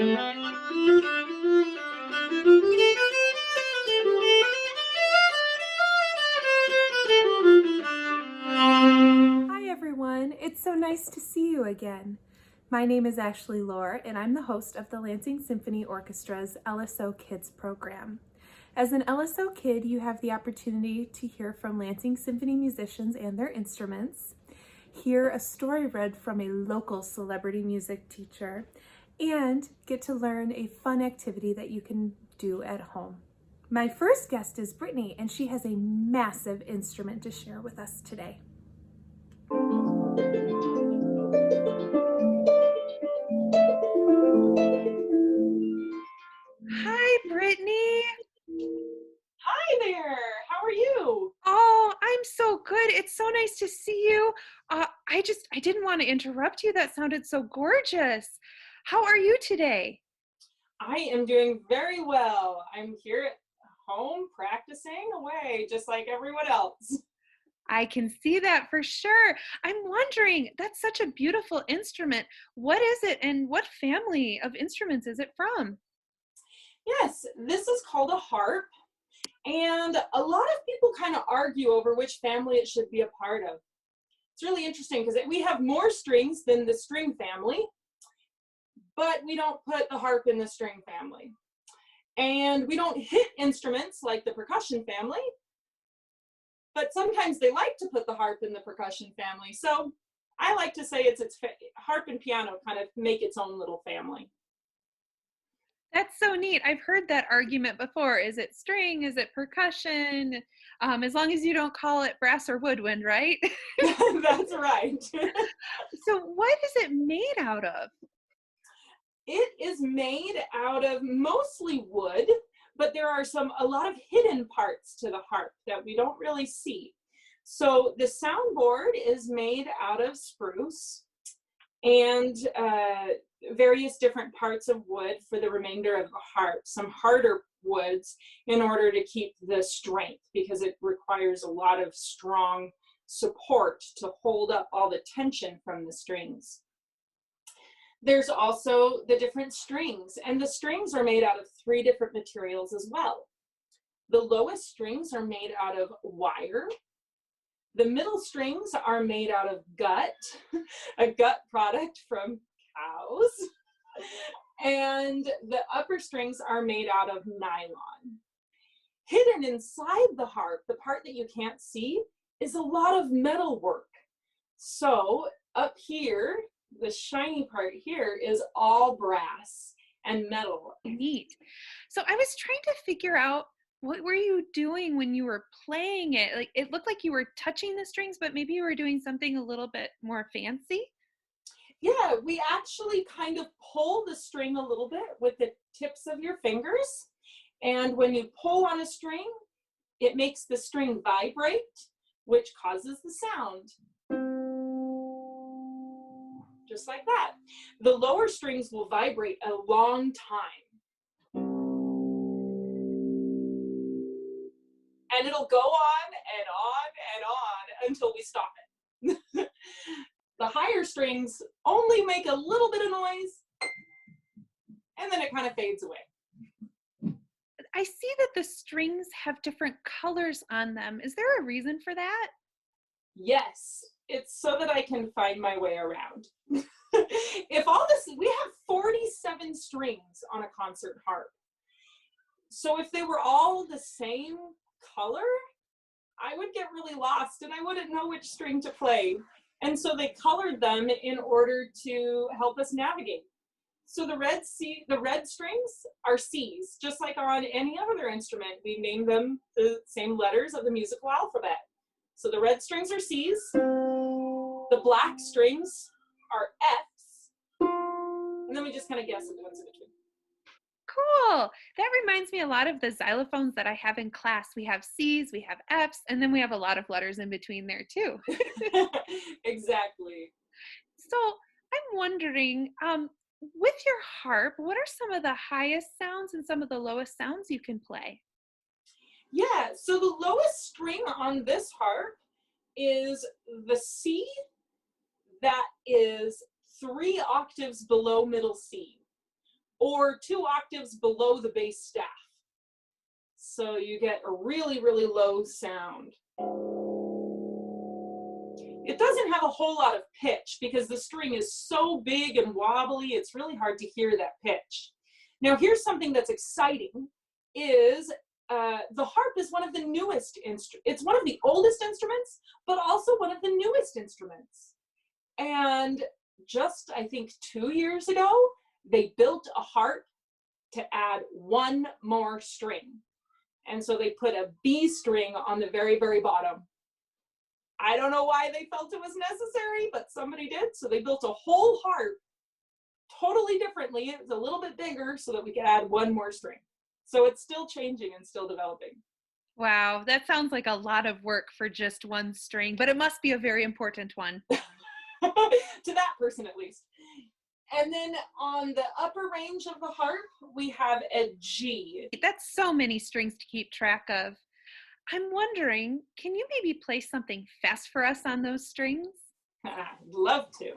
Hi everyone, it's so nice to see you again. My name is Ashleigh, and I'm the host of the Lansing Symphony Orchestra's LSO Kids program. As an LSO kid, you have the opportunity to hear from Lansing Symphony musicians and their instruments, hear a story read from a local celebrity music teacher, and get to learn a fun activity that you can do at home. My first guest is Brittany, and she has a massive instrument to share with us today. Hi, Brittany. Hi there. How are you? Oh, I'm so good. It's so nice to see you. I didn't want to interrupt you. That sounded so gorgeous. How are you today? I am doing very well. I'm here at home practicing away just like everyone else. I can see that for sure. I'm wondering, that's such a beautiful instrument. What is it and what family of instruments is it from? Yes, this is called a harp, and a lot of people kind of argue over which family it should be a part of. It's really interesting because we have more strings than the string family, but we don't put the harp in the string family. And we don't hit instruments like the percussion family, but sometimes they like to put the harp in the percussion family. So I like to say harp and piano kind of make its own little family. That's so neat. I've heard that argument before. Is it string? Is it percussion? As long as you don't call it brass or woodwind, right? That's right. So what is it made out of? It is made out of mostly wood, but there are a lot of hidden parts to the harp that we don't really see. So the soundboard is made out of spruce and various different parts of wood for the remainder of the harp, some harder woods in order to keep the strength because it requires a lot of strong support to hold up all the tension from the strings. There's also the different strings, and the strings are made out of 3 different materials as well. The lowest strings are made out of wire. The middle strings are made out of gut, a gut product from cows. And the upper strings are made out of nylon. Hidden inside the harp, the part that you can't see, is a lot of metal work. So up here, the shiny part here is all brass and metal. Neat. So I was trying to figure out, what were you doing when you were playing it? Like, it looked like you were touching the strings, but maybe you were doing something a little bit more fancy. Yeah, we actually kind of pull the string a little bit with the tips of your fingers. And when you pull on a string, it makes the string vibrate, which causes the sound. Just like that. The lower strings will vibrate a long time. And it'll go on and on and on until we stop it. The higher strings only make a little bit of noise, and then it kind of fades away. I see that the strings have different colors on them. Is there a reason for that? Yes, it's so that I can find my way around. If all this, we have 47 strings on a concert harp. So if they were all the same color, I would get really lost and I wouldn't know which string to play. And so they colored them in order to help us navigate. So the red strings are C's, just like on any other instrument. We name them the same letters of the musical alphabet. So the red strings are C's, the black strings are F's, and then we just kind of guess at the ones in between. Cool. That reminds me a lot of the xylophones that I have in class. We have C's, we have F's, and then we have a lot of letters in between there too. Exactly. So I'm wondering, with your harp, what are some of the highest sounds and some of the lowest sounds you can play? Yeah, so the lowest string on this harp is the C that is 3 octaves below middle C. or 2 octaves below the bass staff. So you get a really, really low sound. It doesn't have a whole lot of pitch because the string is so big and wobbly, it's really hard to hear that pitch. Now here's something that's exciting is the harp is one of the newest instruments. It's one of the oldest instruments, but also one of the newest instruments. And just, I think 2 years ago, they built a harp to add 1 more string. And so they put a B string on the very, very bottom. I don't know why they felt it was necessary, but somebody did. So they built a whole harp totally differently. It was a little bit bigger so that we could add 1 more string. So it's still changing and still developing. Wow, that sounds like a lot of work for just 1 string, but it must be a very important one. To that person at least. And then on the upper range of the harp, we have a G. That's so many strings to keep track of. I'm wondering, can you maybe play something fast for us on those strings? I'd love to.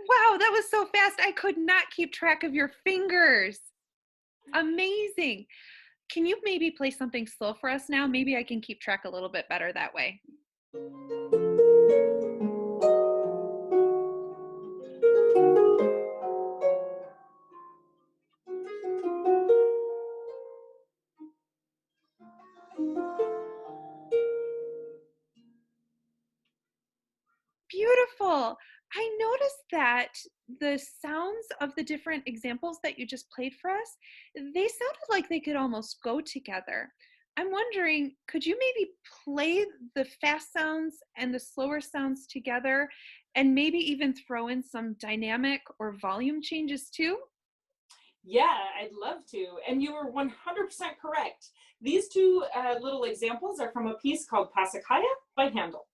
Wow, that was so fast. I could not keep track of your fingers. Amazing. Can you maybe play something slow for us now? Maybe I can keep track a little bit better that way. Beautiful. I noticed that the sounds of the different examples that you just played for us, they sounded like they could almost go together. I'm wondering, could you maybe play the fast sounds and the slower sounds together and maybe even throw in some dynamic or volume changes too? Yeah, I'd love to. And you were 100% correct. These 2 little examples are from a piece called Pasacaya by Handel.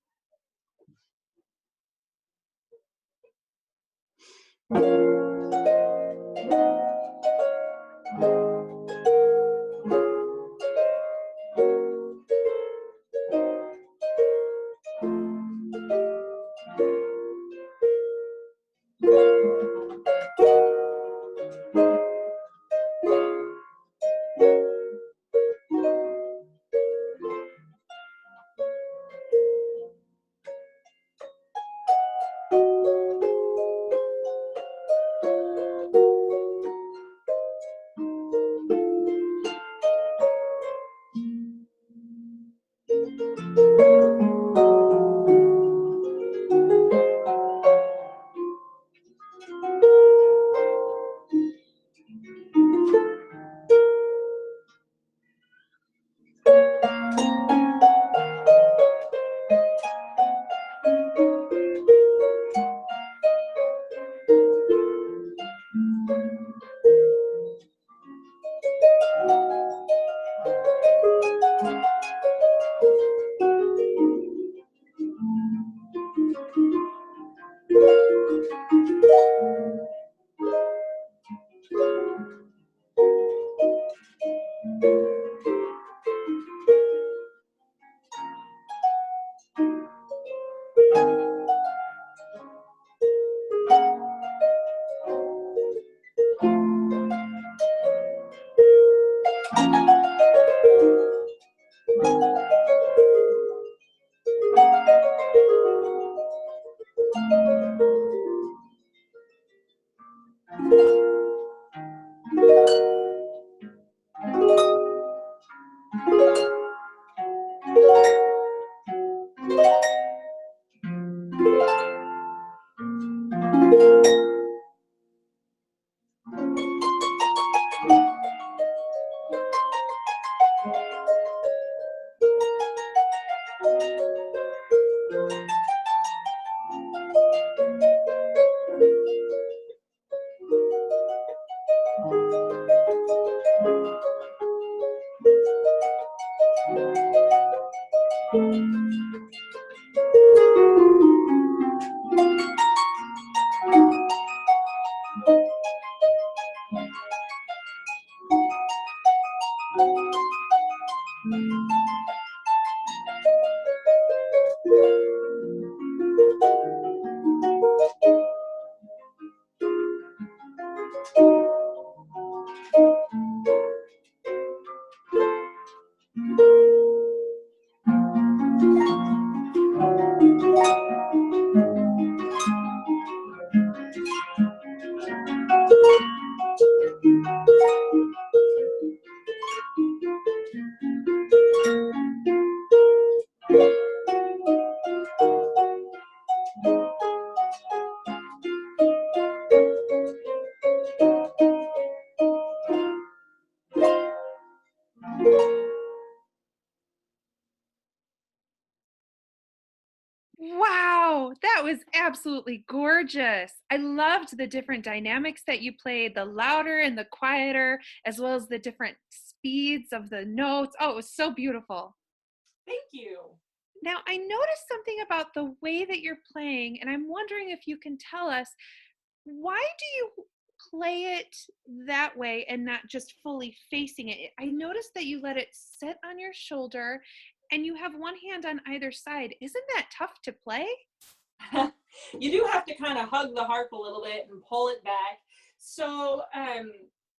was absolutely gorgeous. I loved the different dynamics that you played, the louder and the quieter, as well as the different speeds of the notes. Oh, it was so beautiful. Thank you. Now, I noticed something about the way that you're playing, and I'm wondering if you can tell us, why do you play it that way and not just fully facing it? I noticed that you let it sit on your shoulder and you have one hand on either side. Isn't that tough to play? You do have to kind of hug the harp a little bit and pull it back. So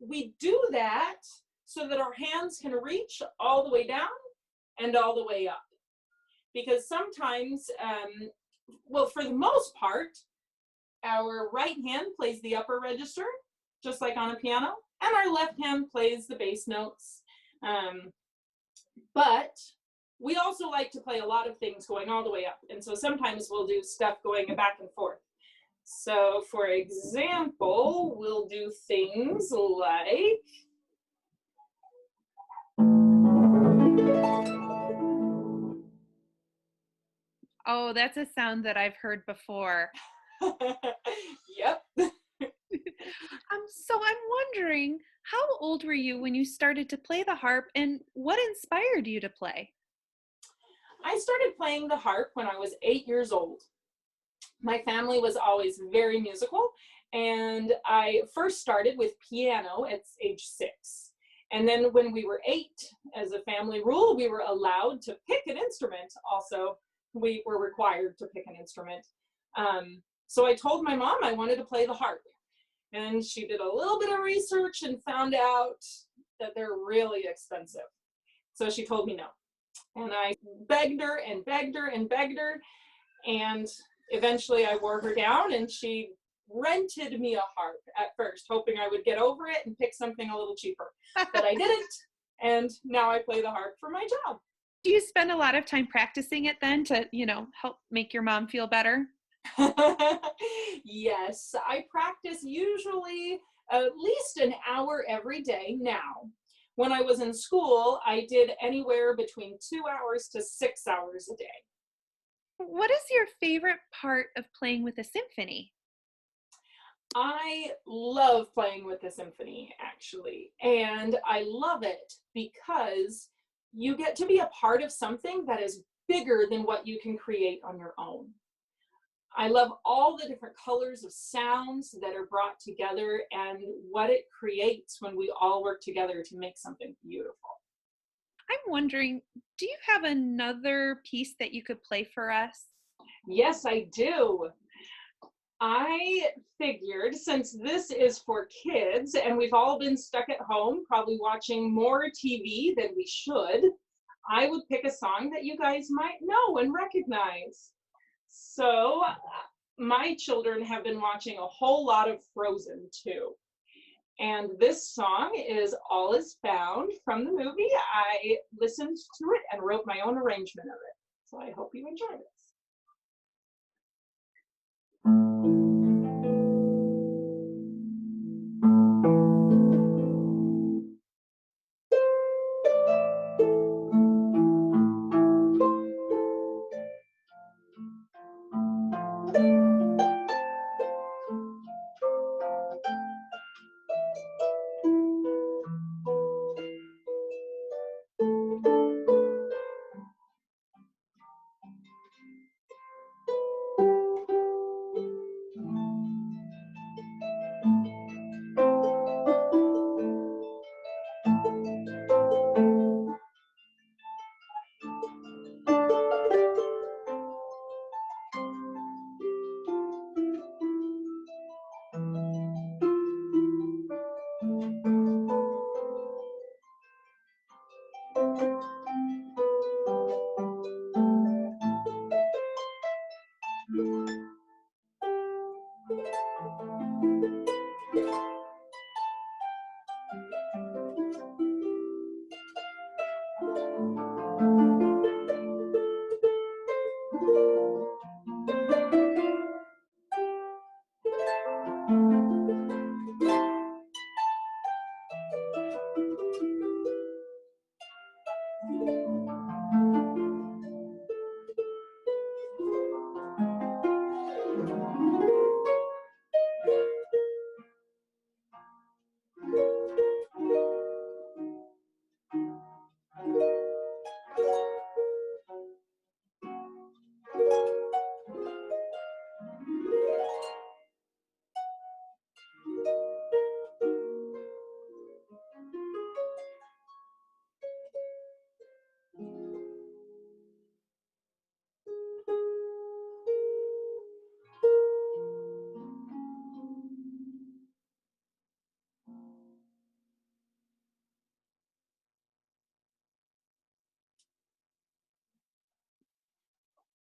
we do that so that our hands can reach all the way down and all the way up. Because sometimes, well, for the most part, our right hand plays the upper register, just like on a piano, and our left hand plays the bass notes. But we also like to play a lot of things going all the way up. And so sometimes we'll do stuff going back and forth. So for example, we'll do things like, Oh, that's a sound that I've heard before. yep. So I'm wondering, how old were you when you started to play the harp, and what inspired you to play? I started playing the harp when I was 8 years old. My family was always very musical, and I first started with piano at age 6. And then when we were 8, as a family rule, we were allowed to pick an instrument. Also, we were required to pick an instrument. So I told my mom I wanted to play the harp. And she did a little bit of research and found out that they're really expensive. So she told me no. And I begged her and begged her and begged her. And eventually I wore her down, and she rented me a harp at first, hoping I would get over it and pick something a little cheaper. But I didn't. And now I play the harp for my job. Do you spend a lot of time practicing it then to, help make your mom feel better? Yes, I practice usually at least an hour every day now. When I was in school, I did anywhere between 2 hours to 6 hours a day. What is your favorite part of playing with a symphony? I love playing with the symphony, actually, and I love it because you get to be a part of something that is bigger than what you can create on your own. I love all the different colors of sounds that are brought together and what it creates when we all work together to make something beautiful. I'm wondering, do you have another piece that you could play for us? Yes, I do. I figured, since this is for kids and we've all been stuck at home, probably watching more TV than we should, I would pick a song that you guys might know and recognize. So my children have been watching a whole lot of Frozen too. And this song is All Is Found from the movie. I listened to it and wrote my own arrangement of it. So I hope you enjoy this.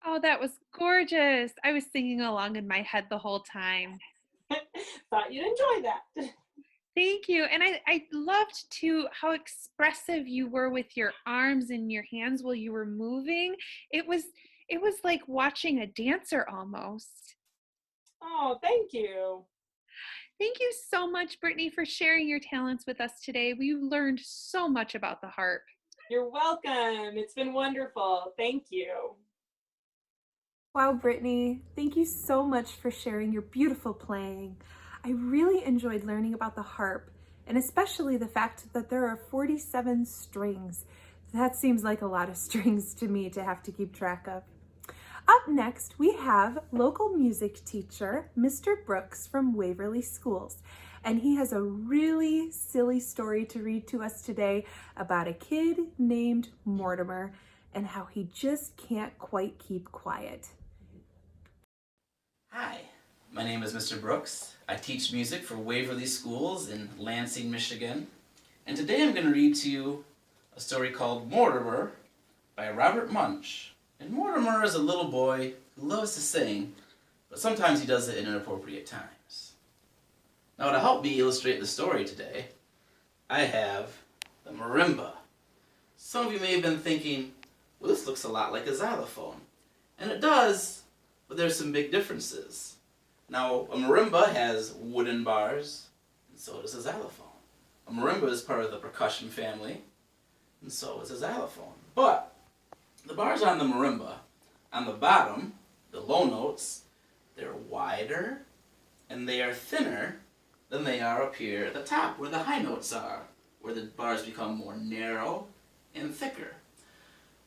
Oh, that was gorgeous. I was singing along in my head the whole time. Thought you'd enjoy that. Thank you. And I loved too how expressive you were with your arms and your hands while you were moving. It was it was like watching a dancer almost. Oh, thank you. Thank you so much, Brittany, for sharing your talents with us today. We learned so much about the harp. You're welcome. It's been wonderful. Thank you. Wow, Brittany, thank you so much for sharing your beautiful playing. I really enjoyed learning about the harp, and especially the fact that there are 47 strings. That seems like a lot of strings to me to have to keep track of. Up next, we have local music teacher, Mr. Brooks from Waverly Schools, and he has a really silly story to read to us today about a kid named Mortimer and how he just can't quite keep quiet. Hi, my name is Mr. Brooks. I teach music for Waverly Schools in Lansing, Michigan. And today I'm going to read to you a story called Mortimer by Robert Munch. And Mortimer is a little boy who loves to sing, but sometimes he does it in inappropriate times. Now to help me illustrate the story today, I have the marimba. Some of you may have been thinking, well, this looks a lot like a xylophone. And it does, but there's some big differences. Now, a marimba has wooden bars, and so does a xylophone. A marimba is part of the percussion family, and so is a xylophone. But the bars on the marimba, on the bottom, the low notes, they're wider and they are thinner than they are up here at the top where the high notes are, where the bars become more narrow and thicker.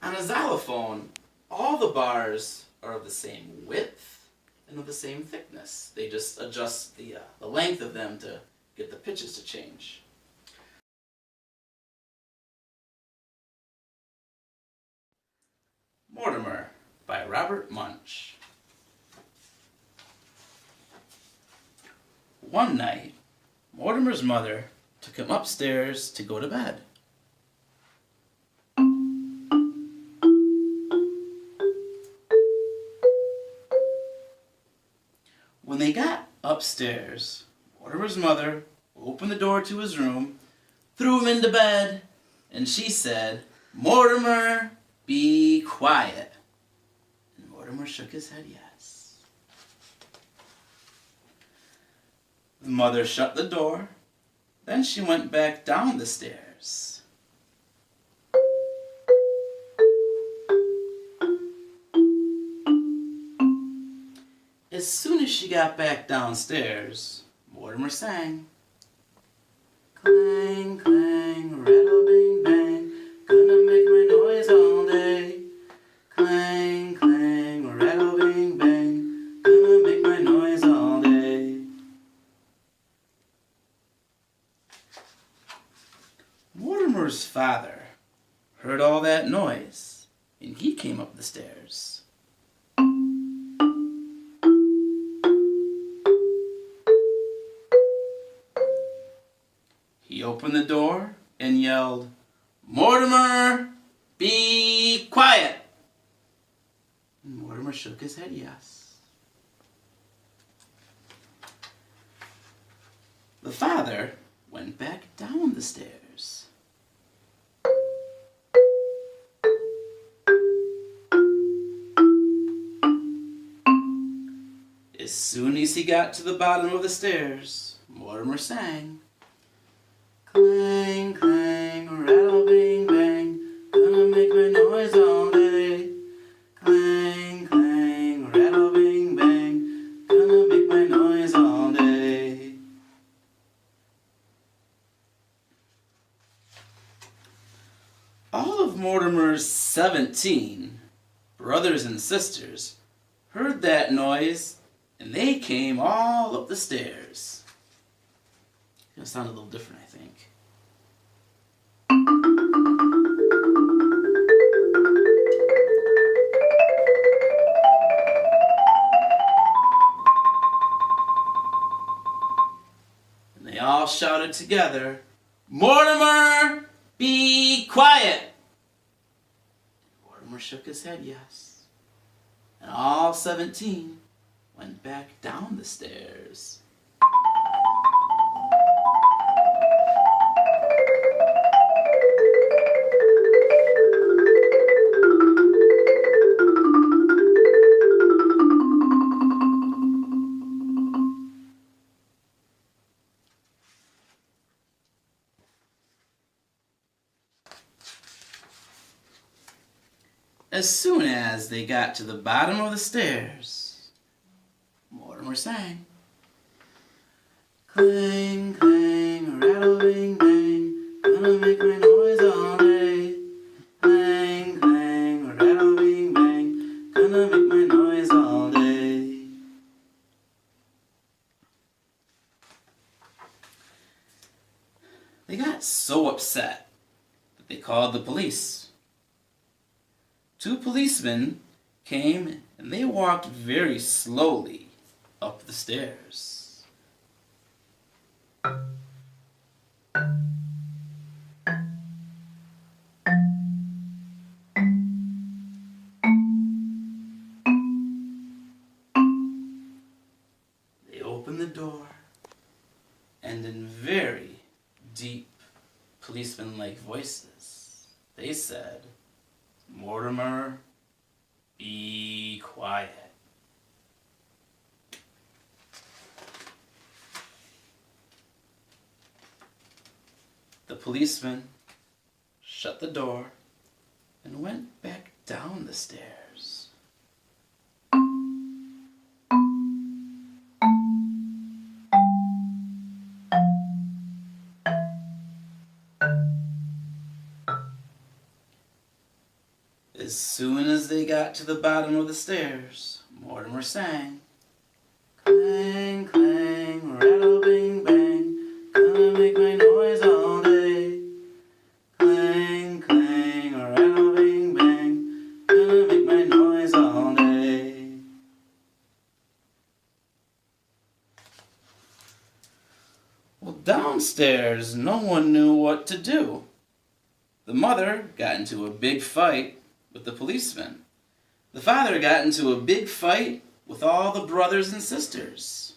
On a xylophone, all the bars are of the same width and of the same thickness. They just adjust the length of them to get the pitches to change. Mortimer by Robert Munch. One night, Mortimer's mother took him upstairs to go to bed. When they got upstairs, Mortimer's mother opened the door to his room, threw him into bed, and she said, "Mortimer, be quiet." And Mortimer shook his head yes. The mother shut the door, then she went back down the stairs. As soon as she got back downstairs, Mortimer sang. Clang, clang, rattle, bing, bang, gonna make my noise all day. Clang, clang, rattle, bing, bang, gonna make my noise all day. Mortimer's father heard all that noise, and he came up the stairs. He opened the door and yelled, "Mortimer, be quiet!" And Mortimer shook his head yes. The father went back down the stairs. As soon as he got to the bottom of the stairs, Mortimer sang. Clang, clang, rattle, bing, bang, gonna make my noise all day. Clang, clang, rattle, bing, bang, gonna make my noise all day. All of Mortimer's 17 brothers and sisters heard that noise, and they came all up the stairs. It's gonna sound a little different, I think. And they all shouted together, "Mortimer, be quiet!" Mortimer shook his head yes. and all 17 went back down the stairs. As soon as they got to the bottom of the stairs, Mortimer sang. Clang, clang, rattle, bing, bang, gonna make my noise all day. Clang, clang, rattle, bing, bang, gonna make my noise all day. They got so upset that they called the police. 2 policemen came and they walked very slowly up the stairs. They opened the door, and in very deep policeman-like voices, they said, "Mortimer, be quiet." The policeman shut the door and went back down the stairs. As soon as they got to the bottom of the stairs, Mortimer sang. Clang, clang, rattle, bing, bang, gonna make my noise all day. Clang, clang, rattle, bing, bang, gonna make my noise all day. Well, downstairs, no one knew what to do. The mother got into a big fight with the policeman. The father got into a big fight with all the brothers and sisters.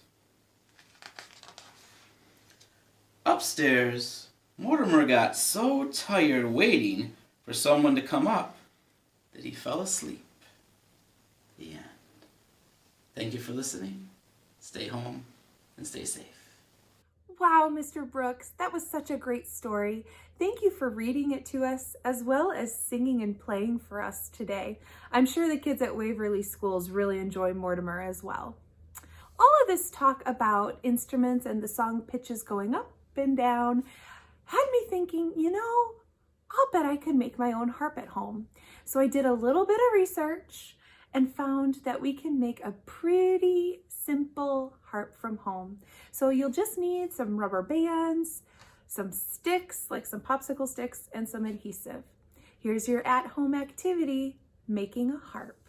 Upstairs, Mortimer got so tired waiting for someone to come up that he fell asleep. The end. Thank you for listening. Stay home and stay safe. Wow, Mr. Brooks, that was such a great story. Thank you for reading it to us, as well as singing and playing for us today. I'm sure the kids at Waverly schools really enjoy Mortimer as well. All of this talk about instruments and the song pitches going up and down had me thinking, I'll bet I could make my own harp at home. So I did a little bit of research and found that we can make a pretty simple harp from home. So you'll just need some rubber bands, some sticks, like some popsicle sticks, and some adhesive. Here's your at-home activity, making a harp.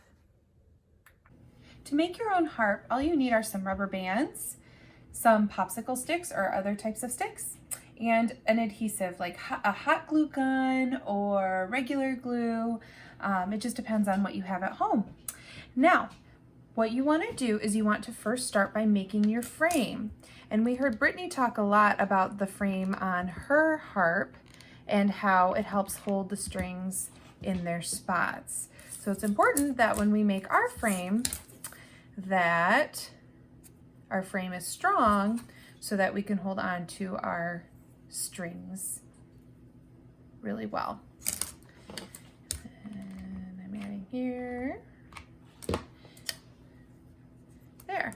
To make your own harp, all you need are some rubber bands, some popsicle sticks or other types of sticks, and an adhesive like a hot glue gun or regular glue. It just depends on what you have at home. Now, what you want to do is you want to first start by making your frame. And we heard Brittany talk a lot about the frame on her harp and how it helps hold the strings in their spots. So it's important that when we make our frame, that our frame is strong so that we can hold on to our strings really well. And I'm adding here. There.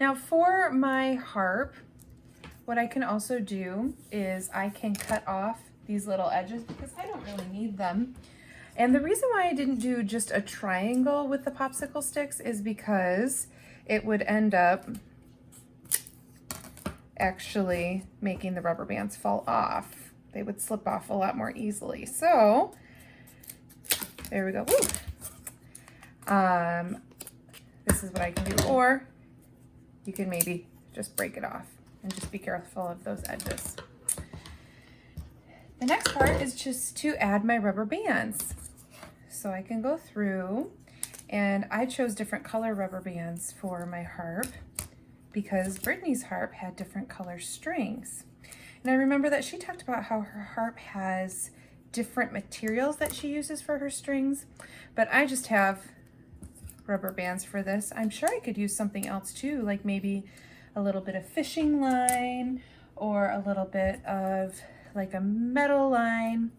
Now for my harp, what I can also do is I can cut off these little edges because I don't really need them. And the reason why I didn't do just a triangle with the popsicle sticks is because it would end up actually making the rubber bands fall off. They would slip off a lot more easily. So there we go. Woo. This is what I can do, or you can maybe just break it off and just be careful of those edges. The next part is just to add my rubber bands. So I can go through And I chose different color rubber bands for my harp because Brittany's harp had different color strings. And I remember that she talked about how her harp has different materials that she uses for her strings, but I just have rubber bands for this. I'm sure I could use something else too, like maybe a little bit of fishing line or a little bit of like a metal line.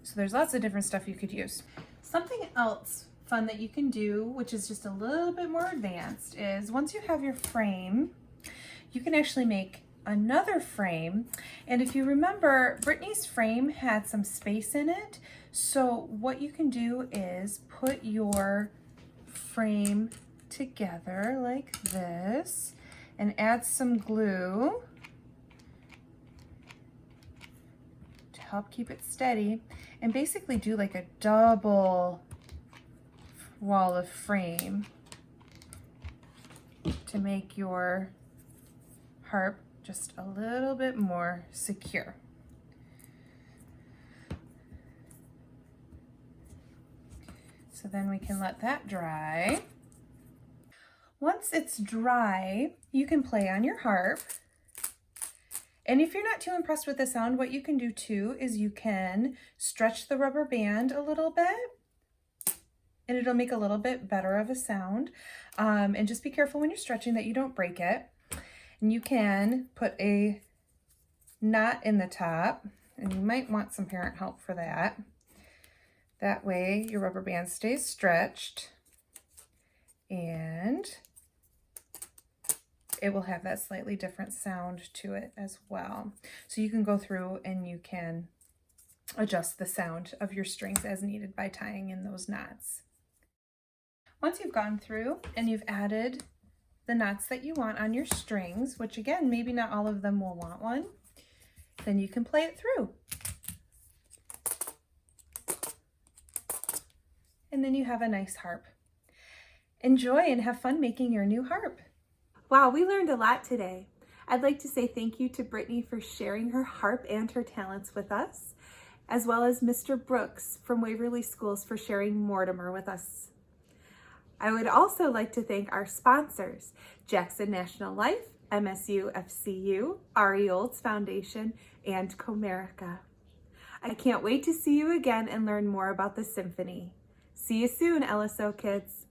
So there's lots of different stuff you could use. Something else fun that you can do, which is just a little bit more advanced, is once you have your frame, you can actually make another frame. And if you remember, Brittany's frame had some space in it. So what you can do is put your frame together like this and add some glue to help keep it steady, and basically do like a double wall of frame to make your harp just a little bit more secure. So then we can let that dry. Once it's dry, you can play on your harp. And if you're not too impressed with the sound, what you can do too is you can stretch the rubber band a little bit, and it'll make a little bit better of a sound. And just be careful when you're stretching that you don't break it. And you can put a knot in the top, and you might want some parent help for that. That way your rubber band stays stretched and it will have that slightly different sound to it as well. So you can go through and you can adjust the sound of your strings as needed by tying in those knots. Once you've gone through and you've added the knots that you want on your strings, which again, maybe not all of them will want one, then you can play it through. And then you have a nice harp. Enjoy and have fun making your new harp. Wow, we learned a lot today. I'd like to say thank you to Brittany for sharing her harp and her talents with us, as well as Mr. Brooks from Waverly Schools for sharing Mortimer with us. I would also like to thank our sponsors, Jackson National Life, MSU FCU, Ari Olds Foundation, and Comerica. I can't wait to see you again and learn more about the symphony. See you soon, LSO Kids.